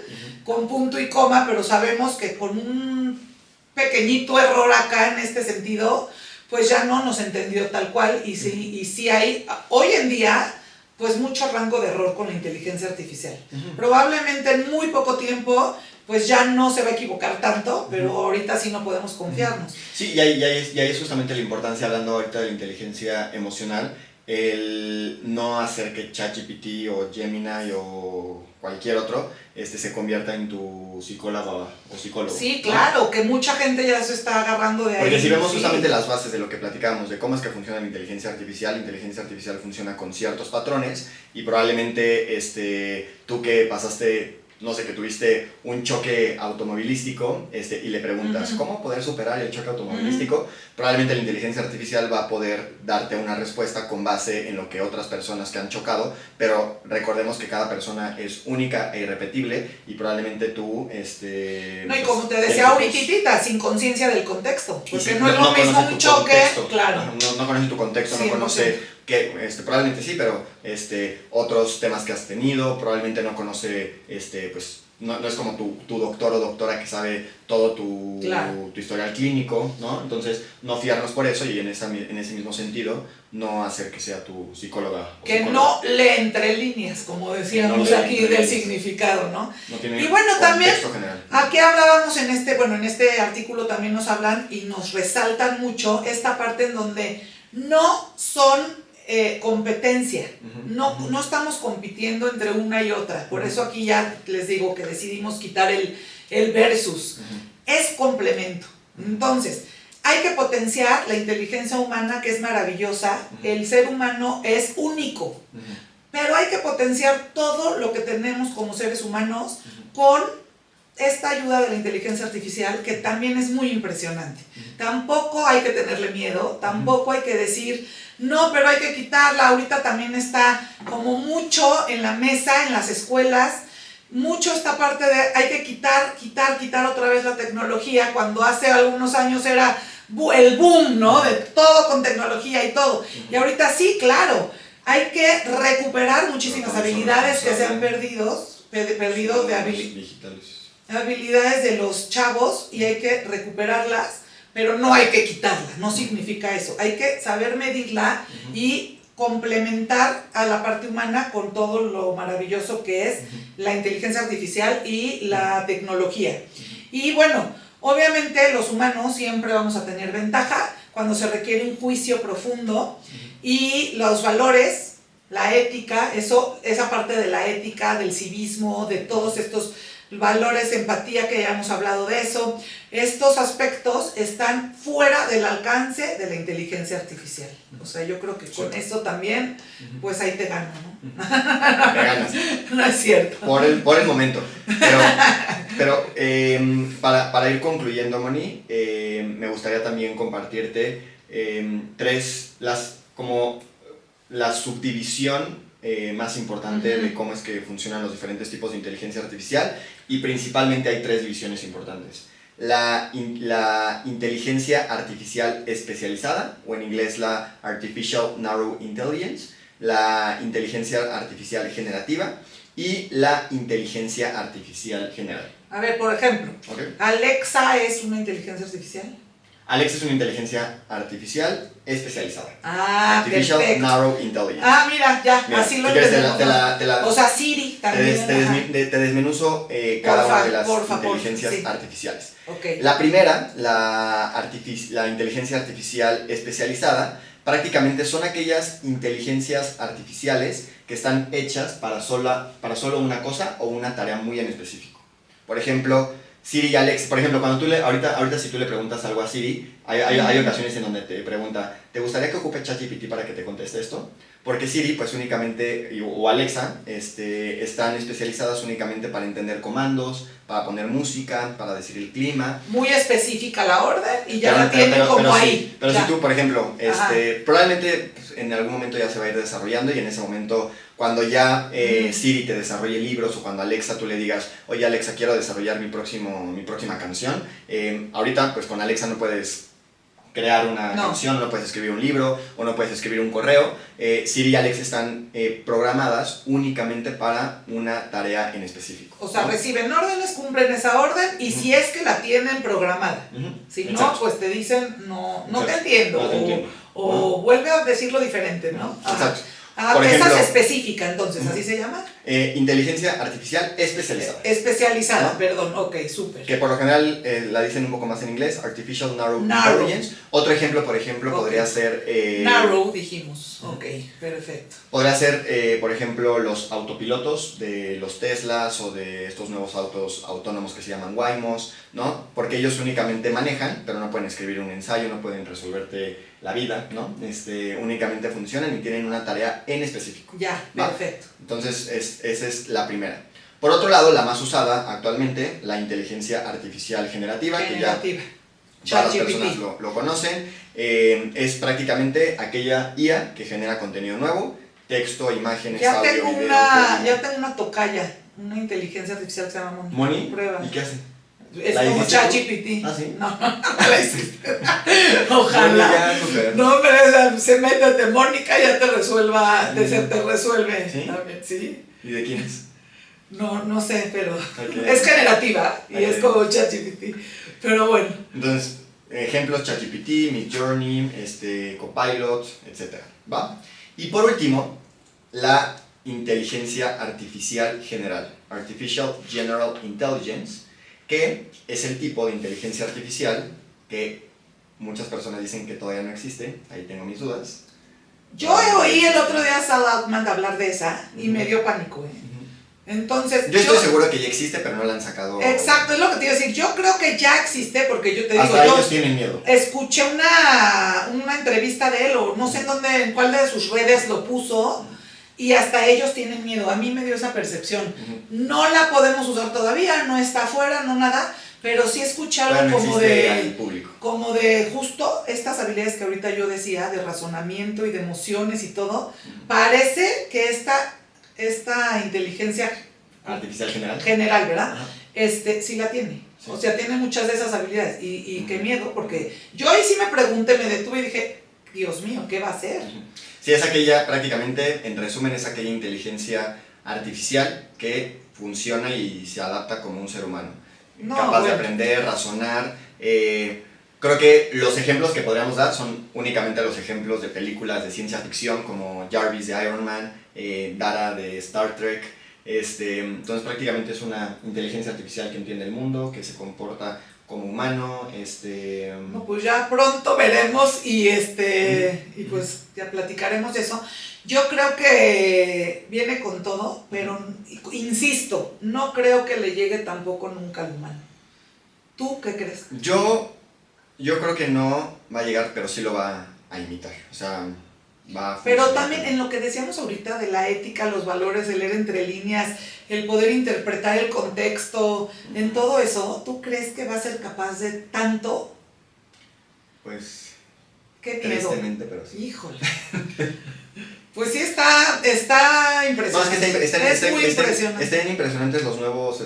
con punto y coma, pero sabemos que con un pequeñito error acá en este sentido, pues ya no nos entendió tal cual, y sí hay, hoy en día, pues mucho rango de error con la inteligencia artificial. Probablemente en muy poco tiempo, pues ya no se va a equivocar tanto, pero ahorita sí no podemos confiarnos. Sí, y ahí es justamente la importancia, hablando ahorita de la inteligencia emocional, el no hacer que ChatGPT o Gemini o cualquier otro se convierta en tu psicóloga o psicólogo. Sí, claro, ¿no? Que mucha gente ya se está agarrando de ahí. Porque si vemos justamente las bases de lo que platicábamos, de cómo es que funciona la inteligencia artificial funciona con ciertos patrones y probablemente tú que pasaste, no sé, que tuviste un choque automovilístico y le preguntas cómo poder superar el choque automovilístico, probablemente la inteligencia artificial va a poder darte una respuesta con base en lo que otras personas que han chocado, pero recordemos que cada persona es única e irrepetible y probablemente tú... no, y como te decía ahorita, sin conciencia del contexto, porque no es lo mismo un choque, contexto, claro. No conoce tu contexto, 100%. No conoce... que probablemente sí, pero otros temas que has tenido, probablemente no conoce, pues no es como tu doctor o doctora que sabe todo tu historial clínico, ¿no? Entonces, no fiarnos por eso y en ese mismo sentido, no hacer que sea tu psicóloga. Que no lee entre líneas, como decíamos aquí del significado, ¿no? No tiene y bueno, también, general. Aquí hablábamos en este artículo también nos hablan y nos resaltan mucho esta parte en donde no son competencia, no estamos compitiendo entre una y otra, por eso aquí ya les digo que decidimos quitar el versus, es complemento. Entonces, hay que potenciar la inteligencia humana, que es maravillosa, el ser humano es único, pero hay que potenciar todo lo que tenemos como seres humanos con esta ayuda de la inteligencia artificial, que también es muy impresionante. Tampoco hay que tenerle miedo, tampoco hay que decir, no, pero hay que quitarla. Ahorita también está como mucho en la mesa, en las escuelas, mucho esta parte de hay que quitar otra vez la tecnología, cuando hace algunos años era el boom, ¿no? De todo con tecnología y todo. Y ahorita sí, claro, hay que recuperar muchísimas habilidades que se han perdido de habilidades de los chavos y hay que recuperarlas, pero no hay que quitarla, no significa eso. Hay que saber medirla y complementar a la parte humana con todo lo maravilloso que es la inteligencia artificial y la tecnología. Y bueno, obviamente los humanos siempre vamos a tener ventaja cuando se requiere un juicio profundo y los valores, la ética, esa parte de la ética, del civismo, de todos estos valores, empatía, que ya hemos hablado de eso, estos aspectos están fuera del alcance de la inteligencia artificial. O sea, yo creo que con eso también, pues ahí te gano, ¿no? Me ganas. No es cierto. Por el momento. Pero para ir concluyendo, Moni, me gustaría también compartirte la subdivisión más importante de cómo es que funcionan los diferentes tipos de inteligencia artificial, y principalmente hay 3 divisiones importantes. La inteligencia artificial especializada, o en inglés la Artificial Narrow Intelligence, la inteligencia artificial generativa y la inteligencia artificial general. A ver, por ejemplo, Alexa es una inteligencia artificial. Alexa es una inteligencia artificial especializada. Artificial perfecto. Narrow Intelligence. Mira, así lo entendemos. O sea, Siri también. Te desmenuzo cada una de las inteligencias artificiales. Okay. La primera, la inteligencia artificial especializada, prácticamente son aquellas inteligencias artificiales que están hechas para solo una cosa o una tarea muy en específico. Por ejemplo, Siri y Alex, por ejemplo, cuando ahorita si tú le preguntas algo a Siri, hay ocasiones en donde te pregunta, ¿te gustaría que ocupe ChatGPT para que te conteste esto? Porque Siri, pues únicamente, o Alexa, están especializadas únicamente para entender comandos, para poner música, para decir el clima. Muy específica la orden y ya la tienen como ahí. Sí, pero si tú, por ejemplo, probablemente pues, en algún momento ya se va a ir desarrollando y en ese momento, cuando ya Siri te desarrolle libros o cuando Alexa tú le digas, oye Alexa, quiero desarrollar mi próxima canción, ahorita pues con Alexa no puedes crear una canción, no puedes escribir un libro o no puedes escribir un correo. Siri y Alex están programadas únicamente para una tarea en específico. O sea, reciben órdenes, cumplen esa orden y si es que la tienen programada. Si no, pues te dicen, no te entiendo. No te entiendo. O vuelve a decirlo diferente, ¿no? Exacto. Esa es específica, entonces, ¿así se llama? Inteligencia artificial especializada. Especializada, ¿no? perdón, ok, súper. Que por lo general la dicen un poco más en inglés, Artificial Narrow Intelligence. Otro ejemplo, por ejemplo, podría ser... Narrow, dijimos, ok, perfecto. Podría ser, por ejemplo, los autopilotos de los Teslas o de estos nuevos autos autónomos que se llaman Waymos, ¿no? Porque ellos únicamente manejan, pero no pueden escribir un ensayo, no pueden resolverte la vida, ¿no? Únicamente funcionan y tienen una tarea en específico. Ya, perfecto. Entonces, esa es la primera. Por otro lado, la más usada actualmente, la inteligencia artificial generativa. Que ya todas las personas lo conocen. Es prácticamente aquella IA que genera contenido nuevo, texto, imágenes, audio, video. Ya tengo una tocaya, una inteligencia artificial que se llama Moni. ¿Moni? Prueba. ¿Y qué hace? Es como ChatGPT. ¿Ah, sí? No, no la hiciste. Ojalá. Super. No, pero se mete Mónica, ya te resuelva, te resuelve. ¿Sí? También, ¿sí? ¿Y de quién es? No sé, pero Okay. es generativa y es como ChatGPT. Pero bueno. Entonces, ejemplos: ChatGPT, Midjourney, Copilot, etc. ¿Va? Y por último, la inteligencia artificial general, Artificial General Intelligence, que es el tipo de inteligencia artificial que muchas personas dicen que todavía no existe. Ahí tengo mis dudas. Yo oí el otro día a Sal Altman hablar de esa y me dio pánico, Entonces, yo estoy seguro que ya existe, pero no la han sacado. Exacto, es lo que te iba a decir. Yo creo que ya existe porque yo te digo, hasta ellos tienen miedo. Escuché una entrevista de él o no sé en cuál de sus redes lo puso y hasta ellos tienen miedo. A mí me dio esa percepción. No la podemos usar todavía, no está afuera, no nada, pero sí escuché algo como de justo estas habilidades que ahorita yo decía, de razonamiento y de emociones y todo. Parece que esta inteligencia artificial general, ¿verdad? Ajá. Sí la tiene. Sí. O sea, tiene muchas de esas habilidades. Y qué miedo, porque yo ahí sí me pregunté, me detuve y dije, Dios mío, ¿qué va a hacer? Sí, es aquella, prácticamente, en resumen, es aquella inteligencia artificial que funciona y se adapta como un ser humano. Capaz de aprender, razonar. Creo que los ejemplos que podríamos dar son únicamente los ejemplos de películas de ciencia ficción como Jarvis de Iron Man, Data de Star Trek. Entonces prácticamente es una inteligencia artificial que entiende el mundo, que se comporta como humano. No, pues ya pronto veremos y pues ya platicaremos de eso. Yo creo que viene con todo, pero insisto, no creo que le llegue tampoco nunca al humano. ¿Tú qué crees? Yo creo que no va a llegar, pero sí lo va a imitar. O sea, va a Pero también en lo que decíamos ahorita de la ética, los valores, el leer entre líneas, el poder interpretar el contexto, en todo eso, ¿tú crees que va a ser capaz de tanto? Pues, qué miedo. Tristemente, pero sí. Híjole. Pues sí está impresionante. No, es que muy impresionante. Están impresionantes los nuevos,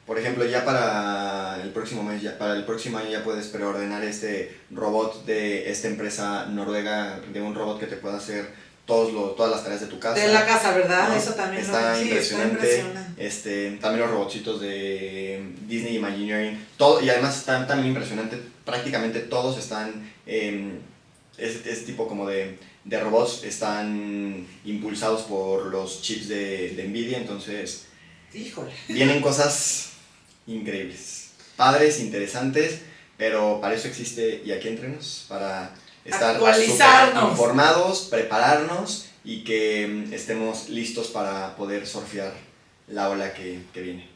por ejemplo, ya para el próximo mes, para el próximo año ya puedes preordenar este robot de esta empresa noruega, de un robot que te pueda hacer todas las tareas de tu casa. De la casa, ¿verdad? ¿No? Eso también está impresionante. Está impresionante. También los robotcitos de Disney Imagineering, y además están también impresionante. Prácticamente todos están, ese tipo como de robots están impulsados por los chips de Nvidia, entonces híjole, vienen cosas increíbles, padres, interesantes, pero para eso existe Y Aquí Entrenos, para estar actualizarnos, informados, prepararnos y que estemos listos para poder surfear la ola que viene.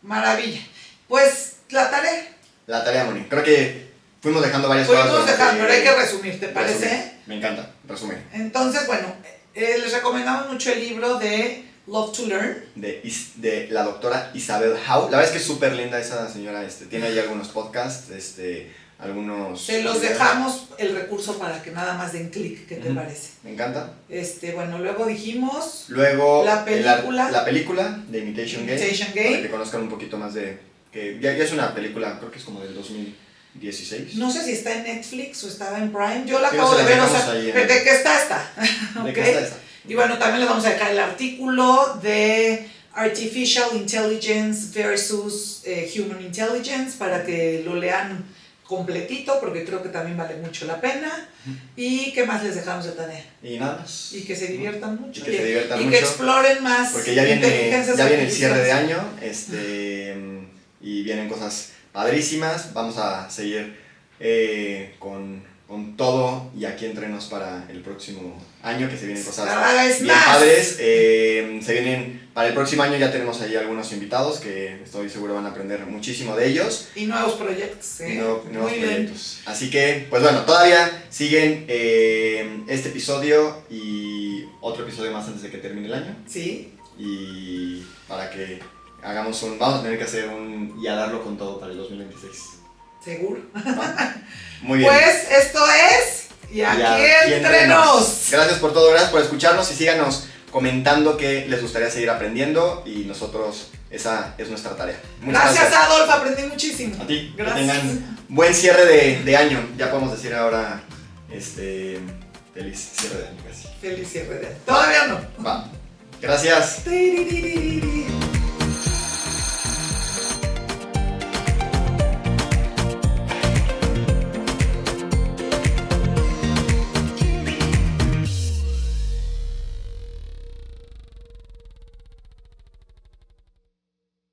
Maravilla. Pues la tarea, Moni. Creo que fuimos dejando varias cosas. Pero hay que resumir, ¿te parece? Resumir. Me encanta, resumen. Entonces, bueno, les recomendamos mucho el libro de Love to Learn. De la doctora Isabel Howe. La verdad es que es súper linda esa señora. Tiene ahí algunos podcasts, algunos... Se los dejamos el recurso para que nada más den clic. ¿Qué te parece? Me encanta. Bueno, luego dijimos... Luego la película de Imitation Game. Para que conozcan un poquito más de... que ya es una película, creo que es como del 2016. No sé si está en Netflix o estaba en Prime. Yo la acabo de ver, o sea, de que está. ¿De qué está esta? Y bueno, también les vamos a dejar el artículo de Artificial Intelligence versus Human Intelligence para que lo lean completito, porque creo que también vale mucho la pena. ¿Y qué más les dejamos de tarea? Y nada más. Y que se diviertan mucho. Y que se diviertan mucho. Que exploren más. Porque ya viene el cierre de artificiales. año, y vienen cosas padrísimas. Vamos a seguir con todo y aquí entrenos para el próximo año, que se vienen cosas bien padres. Se vienen, para el próximo año ya tenemos ahí algunos invitados que estoy seguro van a aprender muchísimo de ellos. Y nuevos proyectos. Y nuevos Muy proyectos. Bien. Así que, pues bueno, todavía siguen este episodio y otro episodio más antes de que termine el año. Sí. Y para que hagamos vamos a tener que hacer y a darlo con todo para el 2026. ¿Seguro? ¿Va? Muy bien. Pues esto es Y aquí entrenos. Gracias por todo, gracias por escucharnos y síganos comentando qué les gustaría seguir aprendiendo y nosotros, esa es nuestra tarea. Muchas gracias Adolfo, aprendí muchísimo. A ti, gracias. Que tengan buen cierre de año, ya podemos decir ahora, feliz cierre de año casi. Feliz cierre de año. Todavía no. Va. Gracias.